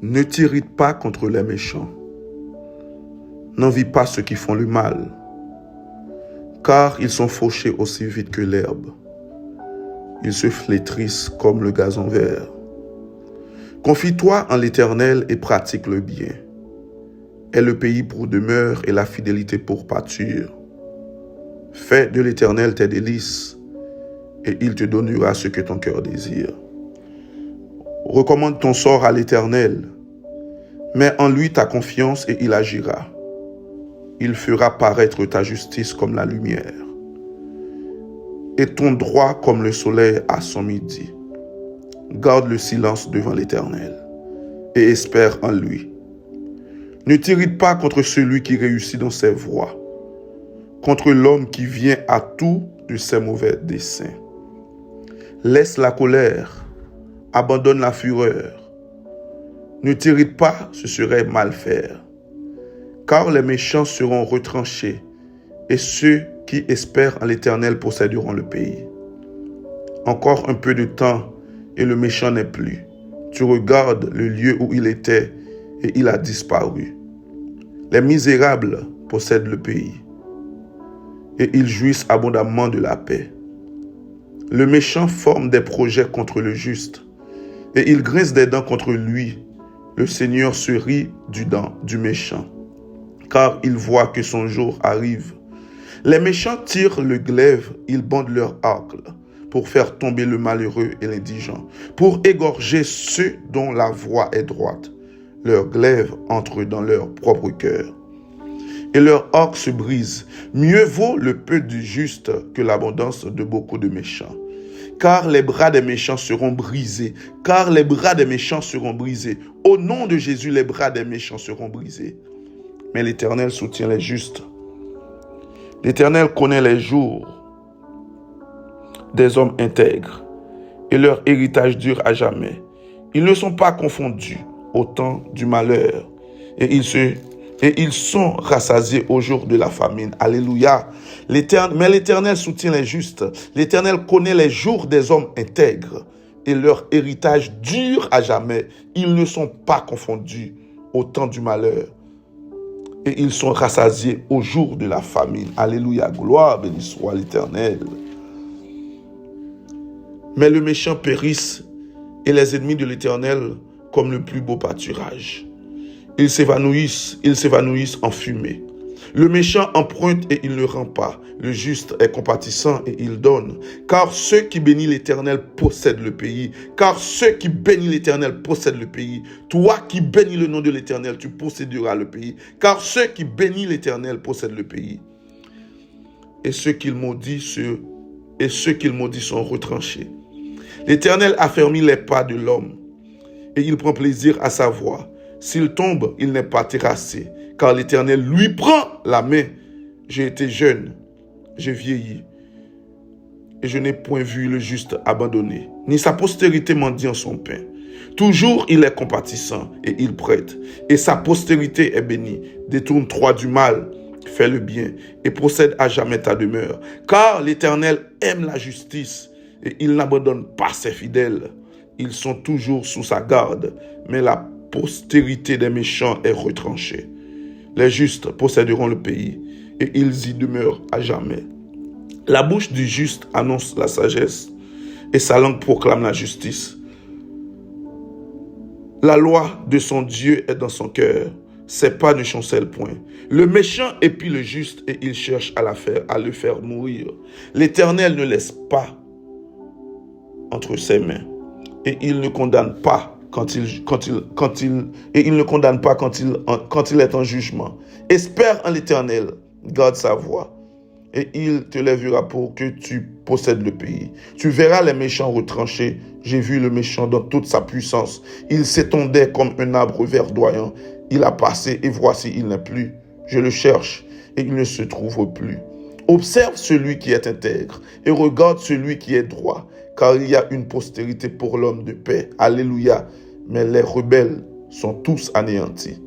Ne t'irrite pas contre les méchants. N'envie pas ceux qui font le mal, car ils sont fauchés aussi vite que l'herbe. Ils se flétrissent comme le gazon vert. Confie-toi en l'Éternel et pratique le bien. Aie le pays pour demeure et la fidélité pour pâture. Fais de l'Éternel tes délices, et il te donnera ce que ton cœur désire. Recommande ton sort à l'Éternel. Mets en lui ta confiance et il agira. Il fera paraître ta justice comme la lumière et ton droit comme le soleil à son midi. Garde le silence devant l'Éternel et espère en lui. Ne t'irrite pas contre celui qui réussit dans ses voies, contre l'homme qui vient à tout de ses mauvais desseins. Laisse la colère, abandonne la fureur. Ne t'irrite pas, ce serait mal faire. Car les méchants seront retranchés, et ceux qui espèrent en l'Éternel posséderont le pays. Encore un peu de temps, et le méchant n'est plus. Tu regardes le lieu où il était, et il a disparu. Les misérables possèdent le pays, et ils jouissent abondamment de la paix. Le méchant forme des projets contre le juste, et il grince des dents contre lui. Le Seigneur se rit du méchant, car il voit que son jour arrive. Les méchants tirent le glaive, ils bandent leur arc pour faire tomber le malheureux et l'indigent, pour égorger ceux dont la voie est droite. Leur glaive entre dans leur propre cœur, et leur arc se brise. Mieux vaut le peu du juste que l'abondance de beaucoup de méchants. Car les bras des méchants seront brisés. Car les bras des méchants seront brisés. Au nom de Jésus, les bras des méchants seront brisés. Mais l'Éternel soutient les justes. L'Éternel connaît les jours des hommes intègres, et leur héritage dure à jamais. Ils ne sont pas confondus au temps du malheur, et ils sont rassasiés au jour de la famine. Alléluia. Mais l'Éternel soutient les justes. L'Éternel connaît les jours des hommes intègres, et leur héritage dure à jamais. Ils ne sont pas confondus au temps du malheur, et ils sont rassasiés au jour de la famine. Alléluia. Gloire, béni soit l'Éternel. Mais le méchant périsse, et les ennemis de l'Éternel comme le plus beau pâturage. Ils s'évanouissent en fumée. Le méchant emprunte et il ne rend pas. Le juste est compatissant et il donne. Car ceux qui bénissent l'Éternel possèdent le pays. Car ceux qui bénissent l'Éternel possèdent le pays. Toi qui bénis le nom de l'Éternel, tu posséderas le pays. Car ceux qui bénissent l'Éternel possèdent le pays. Et ceux qu'il maudit sont retranchés. L'Éternel affermit les pas de l'homme, et il prend plaisir à sa voie. S'il tombe, il n'est pas terrassé, car l'Éternel lui prend la main. J'ai été jeune, j'ai vieilli, et je n'ai point vu le juste abandonné, ni sa postérité mendiant son pain. Toujours il est compatissant, et il prête, et sa postérité est bénie. Détourne-toi du mal, fais le bien, et procède à jamais ta demeure. Car l'Éternel aime la justice, et il n'abandonne pas ses fidèles. Ils sont toujours sous sa garde, mais la postérité des méchants est retranchée. Les justes posséderont le pays, et ils y demeurent à jamais. La bouche du juste annonce la sagesse, et sa langue proclame la justice. La loi de son Dieu est dans son cœur, ses pas ne chancellent point. Le méchant épie le juste, et il cherche à le faire mourir. L'Éternel ne laisse pas entre ses mains, et il ne condamne pas quand il est en jugement. Espère en l'Éternel, garde sa voie, et il te lèvera pour que tu possèdes le pays. Tu verras les méchants retranchés. J'ai vu le méchant dans toute sa puissance. Il s'étendait comme un arbre verdoyant. Il a passé, et voici, il n'est plus. Je le cherche, et il ne se trouve plus. Observe celui qui est intègre, et regarde celui qui est droit, car il y a une postérité pour l'homme de paix. Alléluia. Mais les rebelles sont tous anéantis.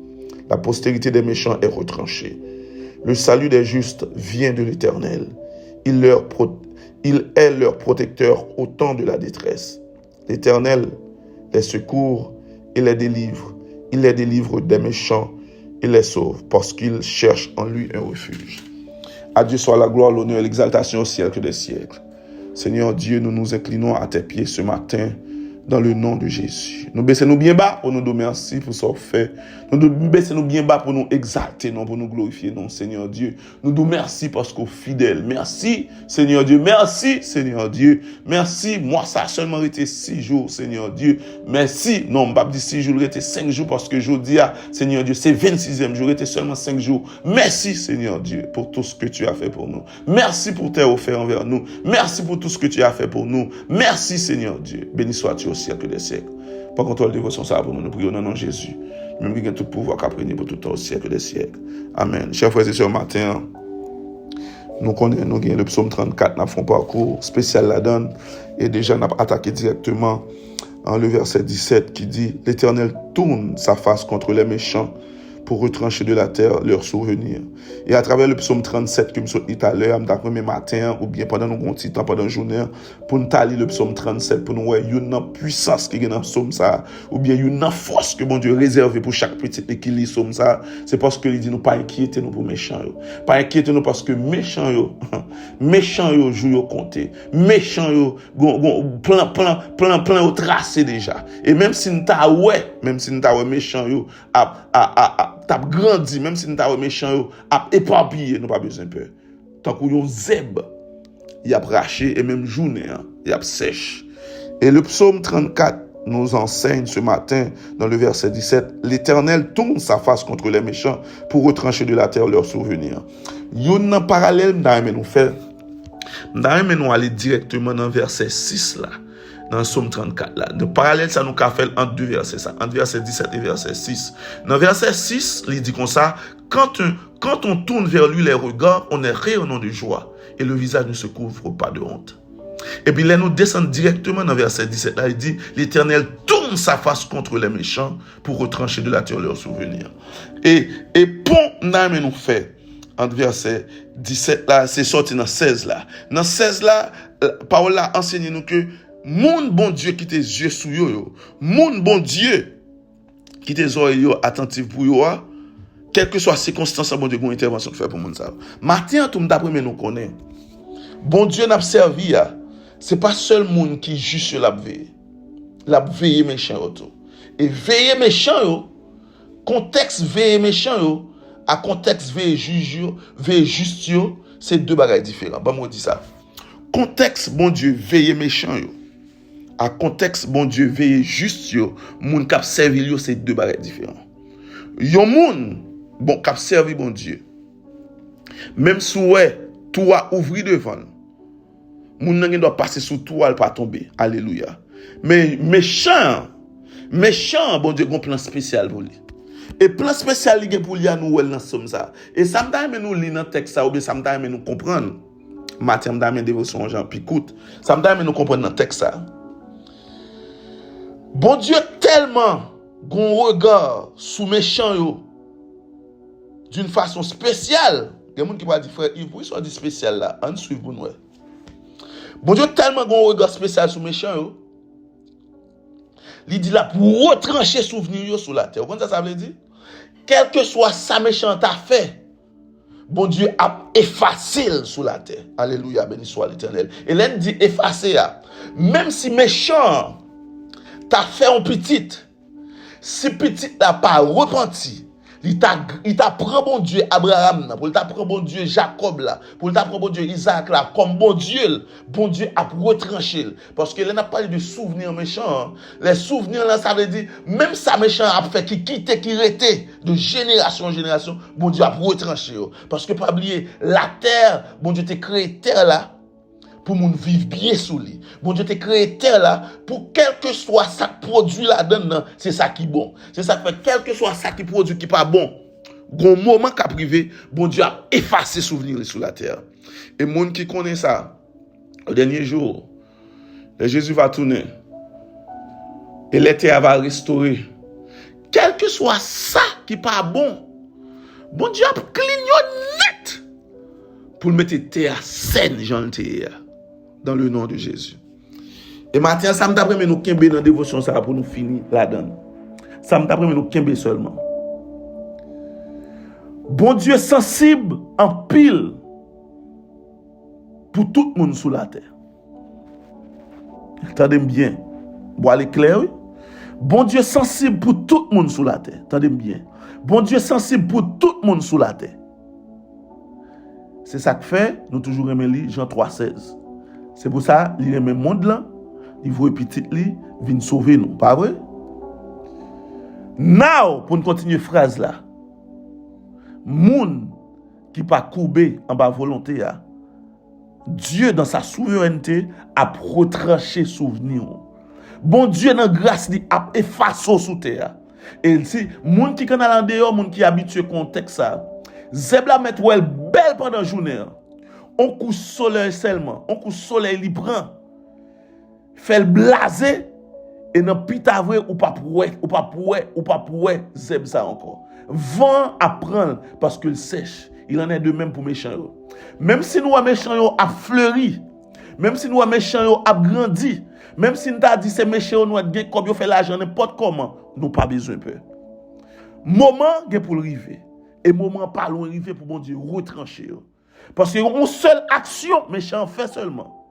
La postérité des méchants est retranchée. Le salut des justes vient de l'Éternel. Il est leur protecteur au temps de la détresse. L'Éternel les secourt et les délivre. Il les délivre des méchants et les sauve, parce qu'ils cherchent en lui un refuge. À Dieu soit la gloire, l'honneur et l'exaltation au siècle des siècles. Seigneur Dieu, nous nous inclinons à tes pieds ce matin dans le nom de Jésus. Nous baissons bien bas pour nous dire merci pour ce fait. Nous baissons bien bas pour nous exalter, non, pour nous glorifier, non, Seigneur Dieu. Nous disons merci parce qu'on est fidèle. Merci, Seigneur Dieu. Merci, Seigneur Dieu. Merci. Moi, ça a seulement été 6 jours, Seigneur Dieu. Merci. Non, je ne vais pas dire 6 jours, il été 5 jours parce que je dis, Seigneur Dieu, c'est 26e jour, il était seulement 5 jours. Merci, Seigneur Dieu, pour tout ce que tu as fait pour nous. Merci pour tes offerts envers nous. Merci pour tout ce que tu as fait pour nous. Merci, Seigneur Dieu. Béni sois-tu au siècle des siècles. Par contre, la dévotion, ça pour nous. Nous prions dans le nom de Jésus. Même qui a tout pouvoir qu'à prendre pour tout le temps au siècle des siècles. Amen. Chers frères et sœurs, matin, nous avons le psaume 34, nous avons fait un parcours spécial là-dedans. Et déjà, nous avons attaqué directement le verset 17 qui dit « L'Éternel tourne sa face contre les méchants pour retrancher de la terre leurs souvenirs. » Et à travers le psaume 37 que je me dit tout à l'heure, je matin ou bien pendant nos petits temps, pendant la journée, pour nous lire le psaume 37, pour nous voir une puissance qui est dans le psaume ça, ou bien une force que bon Dieu réserve pour chaque petit qui lit le psaume ça, c'est parce qu'il dit nous pas inquiéter nous pour méchants. Pas inquiéter nous parce que méchants jouent au compté. Méchants plein au tracé déjà. Et même si nous t'as méchants t'as grandi, même si nous t'as méchant, a éparpillé, nous pas besoin de peur. Tant qu'on yon zeb, il a braché, et même journée, il a sèche. Et le psaume 34 nous enseigne ce matin, dans le verset 17, l'Éternel tourne sa face contre les méchants pour retrancher de la terre leurs souvenirs. Yon en parallèle, nous faire. Nous aller directement dans le verset 6 là. Dans le psaume 34 là. De parallèle, ça nous a fait entre deux versets, ça, entre verset 17 et verset 6. Dans verset 6, il dit comme ça, quand on tourne vers lui les regards, on est rayonnant de joie et le visage ne se couvre pas de honte. Et puis là, nous descendons directement dans verset 17 là, il dit, l'Éternel tourne sa face contre les méchants pour retrancher de la terre leurs souvenirs. Et pour nous fait, entre verset 17 là, c'est sorti dans 16 là. Dans 16 là, Paul a enseigné nous que mon bon Dieu qui tes yeux sous yo, mon bon Dieu qui tes oreilles attentifs pour yo, quelle que soit la circonstance, bon Dieu, une intervention fait pour mon ça. Matin, tout d'après nous connaît. Bon Dieu n'a servi c'est pas seul monde qui juste sur la veille méchant autour. Et veiller méchant yo, contexte veiller méchant yo, à contexte veiller juge yo, veiller juste yo, c'est deux bagages différents. Bah moi dit ça. Contexte bon Dieu veiller méchant yo. À contexte, bon Dieu, veille juste yo, moun kap servi yo, c'est deux bagages différents. Yon moun, bon, kap servi bon Dieu. Même si ouais, toi ouvri devant, moun nan doit passer sous toi, pas tomber. Alléluia. Mais méchant, bon Dieu, gon plan spécial pour lui. Et plan spécial li gen pour lui à nous dans somme ça. Et ça me nous lire dans texte ça ou bien ça me nous comprendre. Matin m'dame dévotion Jean puis écoute, ça me nous comprendre dans texte ça. Bon Dieu tellement gon regard sous méchant yo d'une façon spéciale. Il y a des gens qui va dire frère Yves, pourquoi soit dit spécial là, on suit pour nous. Bon Dieu tellement gon regard spécial sous méchant yo. Il dit là pour retrancher souvenir yo sur la terre. Vous comprenez ça veut dire? Quel que soit sa méchant t'a fait, bon Dieu a effacé sur la terre. Alléluia, béni soit l'Éternel. Et là il dit effacer même si méchant t'as fait un petit, si petit n'a pas repenti, il t'a pris bon Dieu Abraham, pour il t'a pris bon Dieu Jacob là, pour il t'a pris bon Dieu Isaac là, comme bon Dieu a retranché. Parce que là n'a pas de souvenirs méchants. Les souvenirs là, ça veut dire, même ça méchant a fait qui quitte, qui rete de génération en génération, bon Dieu a retranché. Parce que pas oublier, la terre, bon Dieu t'a créé terre là, pour moun vivre bien sous lui. Bon Dieu t'a créé terre là, pour quel que soit ça produit là-dedans, c'est ça qui est bon. C'est ça qui fait, quel que soit ça qui produit qui pas bon, gros moment qu'a privé, bon Dieu a effacé souvenir sur la terre. Et moun qui connaît ça, le dernier jour, le Jésus va tourner, et la terre va restaurer. Quel que soit ça qui pas bon, bon Dieu a clignoté net pour le mettre terre saine, gentille. Dans le nom de Jésus. Et maintenant, ça me d'après nous kembe dans dévotion ça pour nous finir là-dedans. Ça me t'apprend nous kembe seulement. Bon Dieu sensible en pile pour tout le monde sous la terre. Attendez bien. Bon, aller clair, oui? Bon Dieu sensible pour tout le monde sous la terre. Attendez bien. Bon Dieu sensible pour tout le monde sous la terre. C'est ça que fait, nous toujours aimons lire Jean 3,16. C'est pour ça, il aime le monde là, il voit petit li, vient sauver nous, pas vrai? Now, pour nous continuer phrase là, moun qui pas courbé en bas volonté, Dieu dans sa souveraineté a retranché souvenir. Bon Dieu dans grâce li a effacé sous terre. Et si moun qui kan en dehors, moun qui habitué contexte ça, Zeb la met wel belle pendant journée. On coup soleil seulement, on coup soleil li prend. Fait le blaser et dans pita vrai ou pas pouet Zeb ça encore. Vent à prendre parce qu'il sèche. Il en est de même pour méchant yo. Même si nous a méchant yo a fleuri, même si nous a méchant yo a grandi, même si nous t'a dit c'est méchant nous a gen comme yo fait l'argent n'importe comment, nous pas besoin peur. Moment gen pour arriver et moment pas loin arriver pour bon Dieu retrancher. Parce que une seule action méchant fait seulement.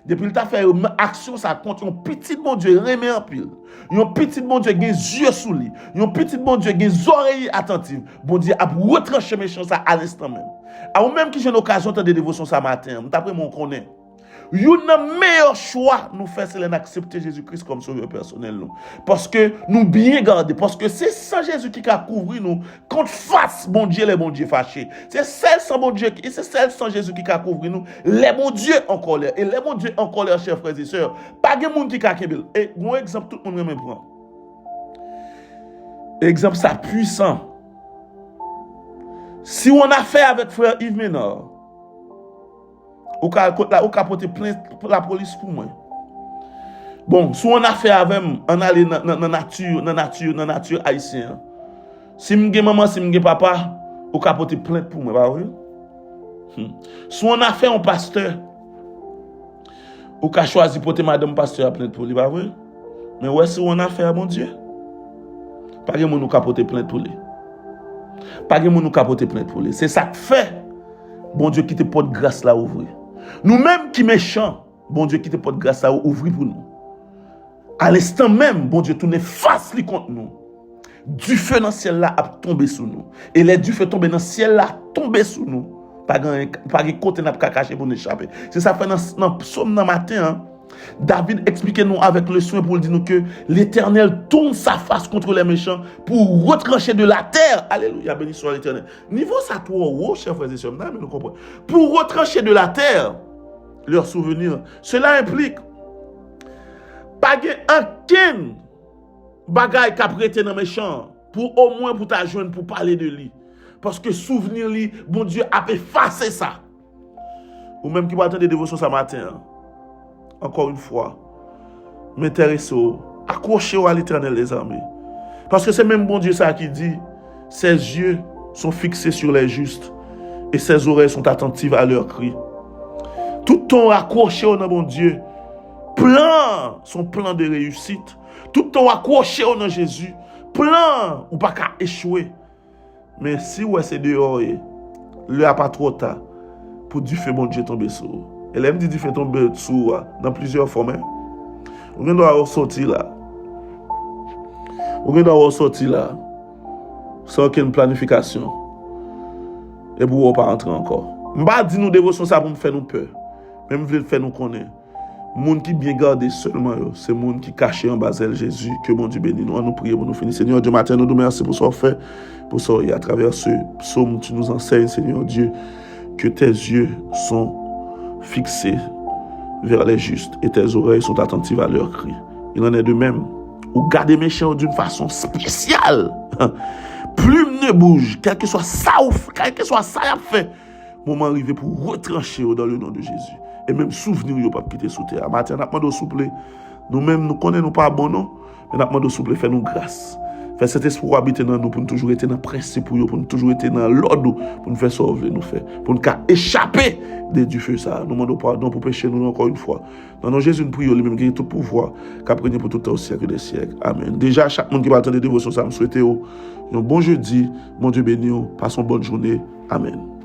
Depuis le temps fait une action ça compte un petit bon Dieu remet en pile. Un petit bon Dieu gen yeux sous lui. Un petit bon Dieu gen oreilles attentives. Bon Dieu a retrancher méchant ça à l'instant même. À ou même qui j'ai l'occasion de dévotion ça matin, d'après mon connaît. Le meilleur choix nous faire c'est d'accepter Jésus-Christ comme sauveur personnel nous. Parce que nous bien garder parce que c'est sans Jésus qui a couvrir nous contre face bon Dieu les bon Dieu fâchés. C'est celle sans bon Dieu et c'est celle sans Jésus qui a couvrir nous les bon Dieu en colère et les bon Dieu en colère chers frères et sœurs. Pas de monde qui a kebel. Et bon exemple tout le monde me prend. Exemple ça puissant. Si on a fait avec frère Yves Ménard ou ka porter plainte pour la police pour moi. Bon, si on a fait avec on aller dans nature haïtien. Si m'gè maman, si m'gè papa, ou ka porter plainte pour moi, pas vrai? Si on a fait un pasteur ou ka choisi porter madame pasteur plainte pour lui, pas vrai? Mais ouais, si on a fait à mon Dieu. Pas gen moun ou ka porter plainte pour lui. Pas gen moun ou ka porter plainte pour lui. C'est ça que fait bon Dieu qui te porte grâce là ouvrir. Nous-mêmes qui méchants, bon Dieu qui te porte grâce à ouvrir pour nous. À l'instant même, bon Dieu tourne face li contre nous. Du feu dans le ciel là a tombé sur nous. Et les du feu tombé dans le ciel là tombé sur nous. Pas de côté n'a pas caché pour nous échapper. C'est ça fait dans psaume dans matin. Hein? David explique nous avec le soin pour dire nous que l'Éternel tourne sa face contre les méchants pour retrancher de la terre. Alléluia, béni soit l'Éternel. Niveau ça trop, chers frères et sœurs, nous comprenons. Pour retrancher de la terre leurs souvenirs. Cela implique pas aucun bagay qu'a prêté dans méchant pour au moins pour ta joindre pour parler de lui. Parce que souvenir lui, bon Dieu a effacé ça. Ou même qui va attendre des dévotions ce matin. Encore une fois, m'intéressez-vous, accrochez-vous à l'Éternel les armées. Parce que c'est même bon Dieu ça qui dit, ses yeux sont fixés sur les justes et ses oreilles sont attentives à leurs cris. Tout ton accroché dans bon Dieu, son plan de réussite, tout ton accroché dans Jésus, plan ou pas qu'à échouer. Mais si ouais c'est dehors, le a pas trop tard pour du feu bon Dieu tomber sur vous. Elle aime dit du feu tomber sur dans plusieurs formes. On doit sortir là. On doit sortir là sans aucune planification. Et pour pas entrer encore. M'pa dit nous dévotion ça pour me faire nous peur. Même veut faire nous connaître. Monde qui bien gardé seulement c'est monde qui caché en bas Jésus que mon Dieu bénisse nous. Nous prions pour nous finir. Seigneur Dieu matin nous te remercions pour ce qu'on fait pour ça et à travers ce psaume tu nous enseignes Seigneur Dieu que tes yeux sont fixés vers les justes et tes oreilles sont attentives à leurs cris. Il en est de même ou garder méchant d'une façon spéciale. Plume ne bouge, quel que soit ça a fait. Moment arrivé pour retrancher dans le nom de Jésus. Et même souvenir yo pas quitter sous terre. Matin n'a demandé souple. Nous-mêmes nous connaissons pas bon non, mais n'a demandé souple faire nous grâce. Fais cet esprit habiter dans nous pour nous toujours être dans le principe, pour nous toujours être dans l'ordre, pour nous faire sauver, nous faire, pour nous échapper du feu ça. Nous demandons pardon pour pécher nous encore une fois. Dans nos Jésus, nous prions lui-même qui a tout pouvoir, qui a pris pour tout le temps au siècle des siècles. Amen. Déjà, chaque monde qui va attendre des dévotions, ça me souhaite un bon jeudi, mon Dieu béni, passons bonne journée. Amen.